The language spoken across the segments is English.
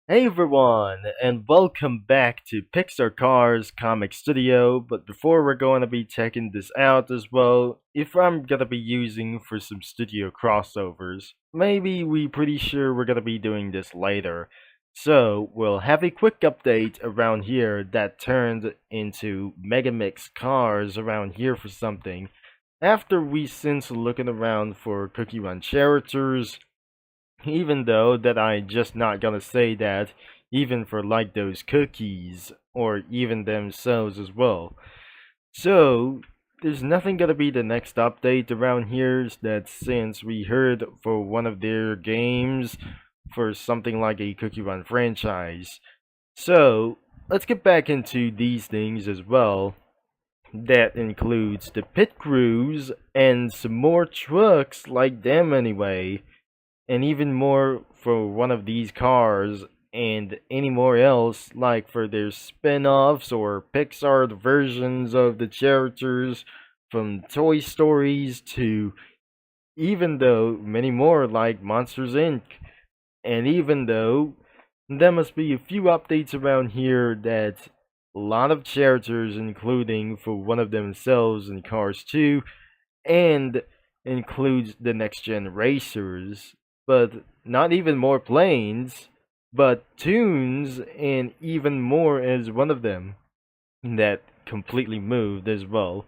Hey everyone, and welcome back to Pixar Cars Comic Studio. But before we're going to be checking this out as well, if I'm gonna be using for some studio crossovers, maybe we pretty sure we're gonna be doing this later. So we'll have a quick update around here that turned into Megamix cars around here for something. After we since looking around for Cookie Run characters, even though that I just not gonna say that even for like those cookies or even themselves as well. So there's nothing gonna be the next update around here that since we heard for one of their games for something like a Cookie Run franchise. So let's get back into these things as well. That includes the pit crews and some more trucks like them anyway, and even more for one of these cars and any more else like for their spin-offs or Pixar versions of the characters from Toy Stories to even though many more like Monsters Inc. And even though there must be a few updates around here that a lot of characters including for one of themselves in Cars 2 and includes the next gen racers, but not even more planes, but tunes, and even more as one of them that completely moved as well.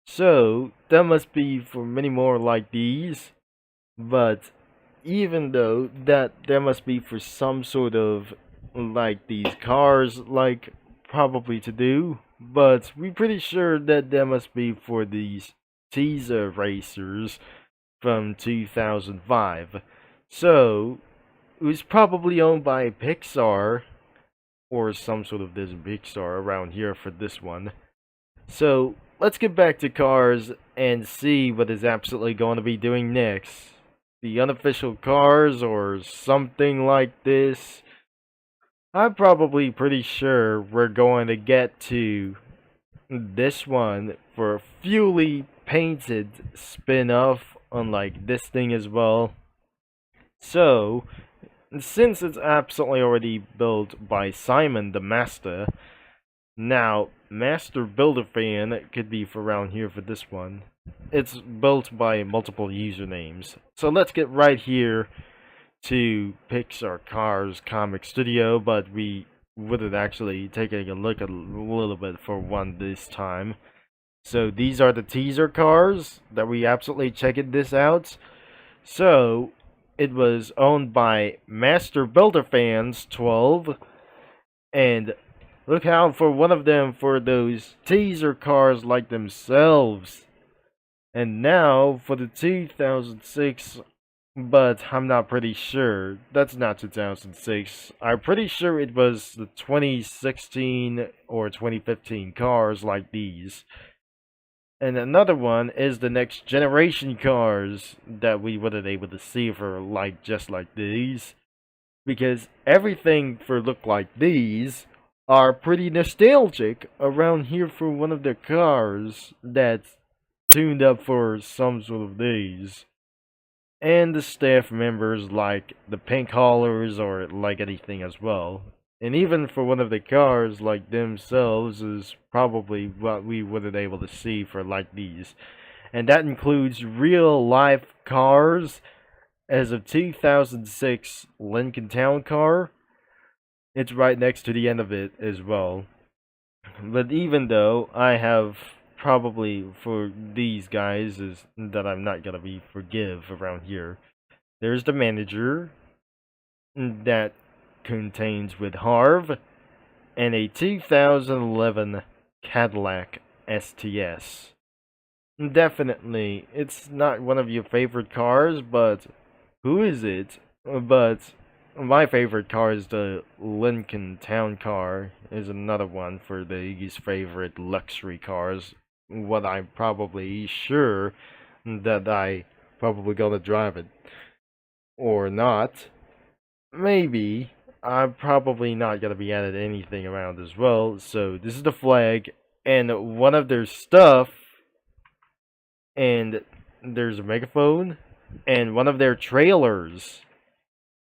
So that must be for many more like these, but even though that there must be for some sort of like these cars like probably to do, but we're pretty sure that there must be for these teaser racers from 2005. So it was probably owned by Pixar or some sort of this Pixar around here for this one. So let's get back to cars and see what is absolutely going to be doing next. The unofficial cars or something like this. I'm probably pretty sure we're going to get to this one for a fully painted spin-off, unlike this thing as well. So, since it's absolutely already built by Simon the Master, now Master Builder Fan could be for around here for this one. It's built by multiple usernames. So let's get right here to Pixar Cars Comic Studio, but we wouldn't actually taking a look at a little bit for one this time. So these are the teaser cars that we absolutely checking this out. So it was owned by Master Builder Fans 12, and look out for one of them for those teaser cars like themselves. And now for the 2006, but I'm not pretty sure. That's not 2006. I'm pretty sure it was the 2016 or 2015 cars like these. And another one is the next generation cars that we wasn't able to see for like just like these. Because everything for look like these are pretty nostalgic around here for one of the cars that's tuned up for some sort of these. And the staff members like the pink haulers or like anything as well. And even for one of the cars like themselves is probably what we wouldn't able to see for like these. And that includes real life cars as of 2006 Lincoln Town car. It's right next to the end of it as well. But even though I have probably for these guys is that I'm not gonna be forgive around here. There's the manager that contains with Harv and a 2011 Cadillac STS. Definitely, it's not one of your favorite cars, but who is it? But my favorite car is the Lincoln Town Car. Is another one for these favorite luxury cars. What I'm probably sure that I probably gonna drive it or not. Maybe I'm probably not gonna be added anything around as well. So this is the flag and one of their stuff, and there's a megaphone and one of their trailers.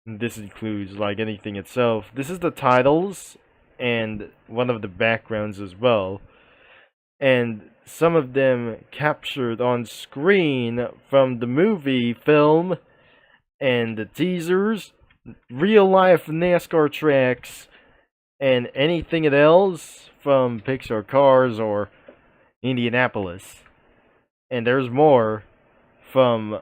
This includes like anything itself. This is the titles and one of the backgrounds as well. And some of them captured on screen from the movie, film, and the teasers, real life NASCAR tracks, and anything else from Pixar Cars or Indianapolis. And there's more from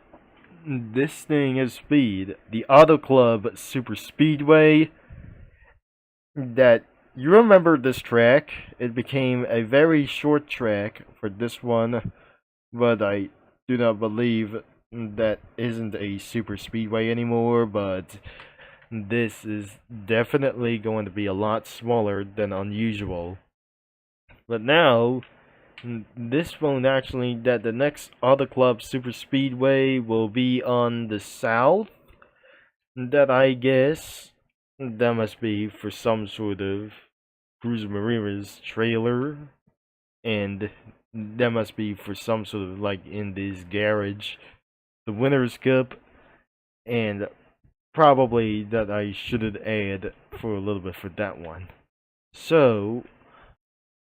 this thing is Speed, the Auto Club Super Speedway. That you remember this track? It became a very short track for this one, but I do not believe that isn't a super speedway anymore. But this is definitely going to be a lot smaller than unusual. But now, this one actually, that the next Auto Club Super Speedway will be on the south. That I guess that must be for some sort of Cruz Marina's trailer, and that must be for some sort of like in this garage, the Winners Cup, and probably that I should add for a little bit for that one. So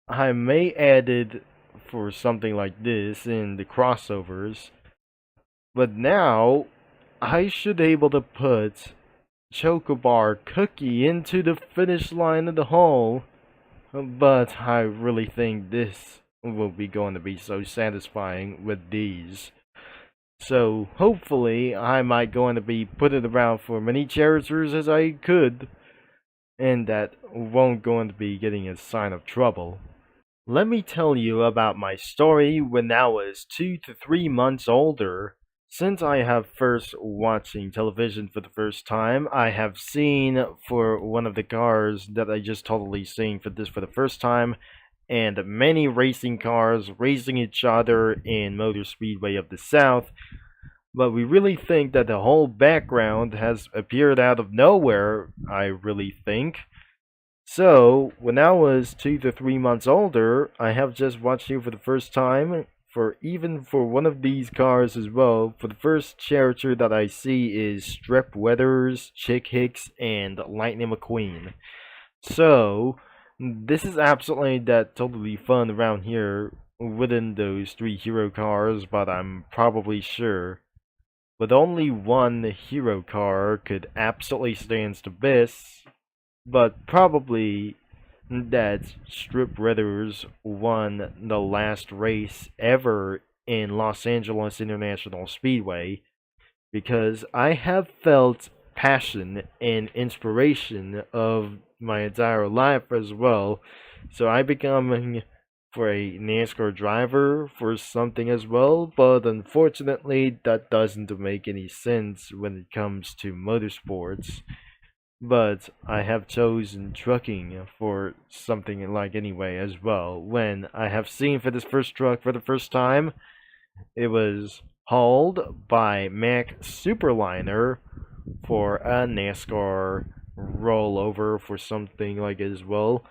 I may add it for something like this in the crossovers, but now I should able to put Chocobar Cookie into the finish line of the hole, but I really think this will be going to be so satisfying with these. So hopefully I might going to be putting around for many characters as I could, and that won't going to be getting a sign of trouble. Let me tell you about my story when I was 2 to 3 months older. Since I have first watching television for the first time, I have seen for one of the cars that I just totally seen for this for the first time, and many racing cars racing each other in Motor Speedway of the South. But we really think that the whole background has appeared out of nowhere, I really think. So, when I was 2 to 3 months older, I have just watched you for the first time, for even for one of these cars as well. For the first character that I see is Strep Weathers, Chick Hicks, and Lightning McQueen. So, this is absolutely that totally fun around here within those three hero cars, but I'm probably sure with only one hero car could absolutely stands the best, but probably that Strip Weathers won the last race ever in Los Angeles International Speedway, because I have felt passion and inspiration of my entire life as well. So I becoming for a NASCAR driver for something as well, but unfortunately that doesn't make any sense when it comes to motorsports. But I have chosen trucking for something like anyway as well. When I have seen for this first truck for the first time, it was hauled by Mac Superliner for a NASCAR rollover for something like as well.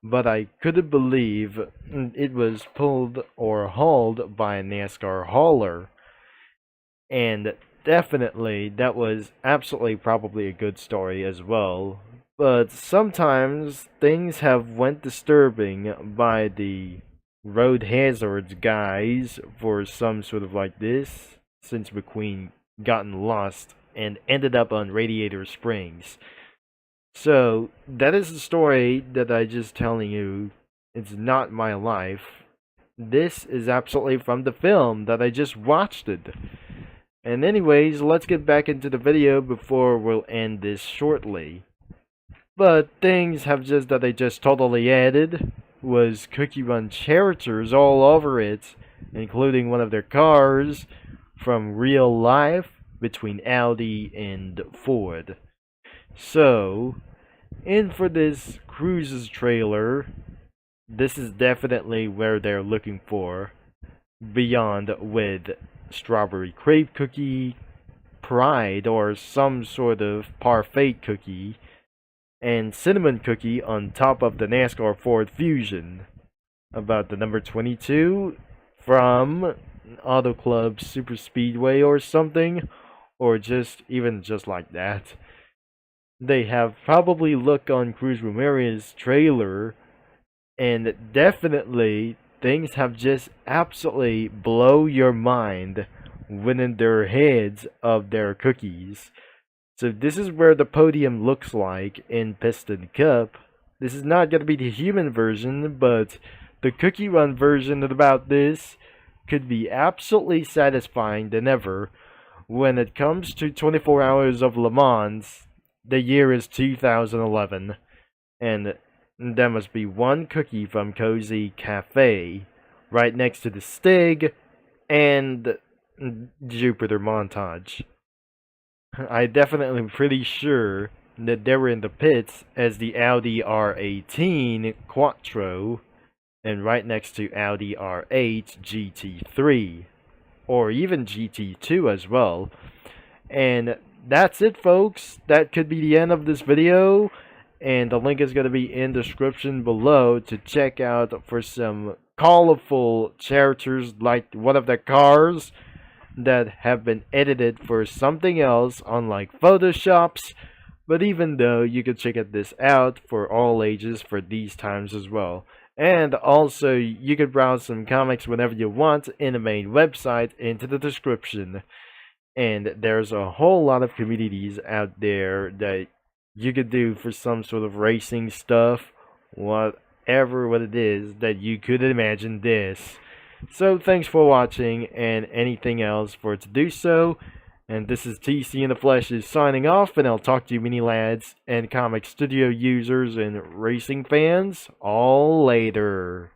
But I couldn't believe it was pulled or hauled by a NASCAR hauler. And definitely, that was absolutely probably a good story as well. But sometimes things have went disturbing by the road hazards guys for some sort of like this, since McQueen gotten lost and ended up on Radiator Springs. So that is the story that I just telling you. It's not my life. This is absolutely from the film that I just watched it. And anyways, let's get back into the video before we'll end this shortly. But things have just that I just totally added was Cookie Run characters all over it, including one of their cars from real life between Audi and Ford. So, in for this Cruises trailer, this is definitely where they're looking for, beyond with strawberry crepe cookie, pride, or some sort of parfait cookie, and cinnamon cookie on top of the NASCAR Ford Fusion. About the number 22 from Auto Club Super Speedway or something, or just even just like that. they have probably looked on Cruz Ramirez's trailer, and definitely things have just absolutely blow your mind within their heads of their cookies. So this is where the podium looks like in Piston Cup. This is not going to be the human version, but the cookie run version about this could be absolutely satisfying than ever. When it comes to 24 hours of Le Mans, the year is 2011, and there must be one cookie from Cozy Cafe right next to the Stig and Jupiter Montage. I definitely am pretty sure that they were in the pits as the Audi R18 Quattro and right next to Audi R8 GT3 or even GT2 as well. And that's it, folks. That could be the end of this video, and the link is going to be in the description below to check out for some colorful characters like one of the cars that have been edited for something else, unlike Photoshops. But even though, you can check this out for all ages for these times as well. And also, you can browse some comics whenever you want in the main website into the description. And there's a whole lot of communities out there that you could do for some sort of racing stuff, whatever what it is that you could imagine this. So thanks for watching, and anything else for it to do so. And this is TC in the Flesh is signing off, and I'll talk to you mini lads and comic studio users and racing fans all later.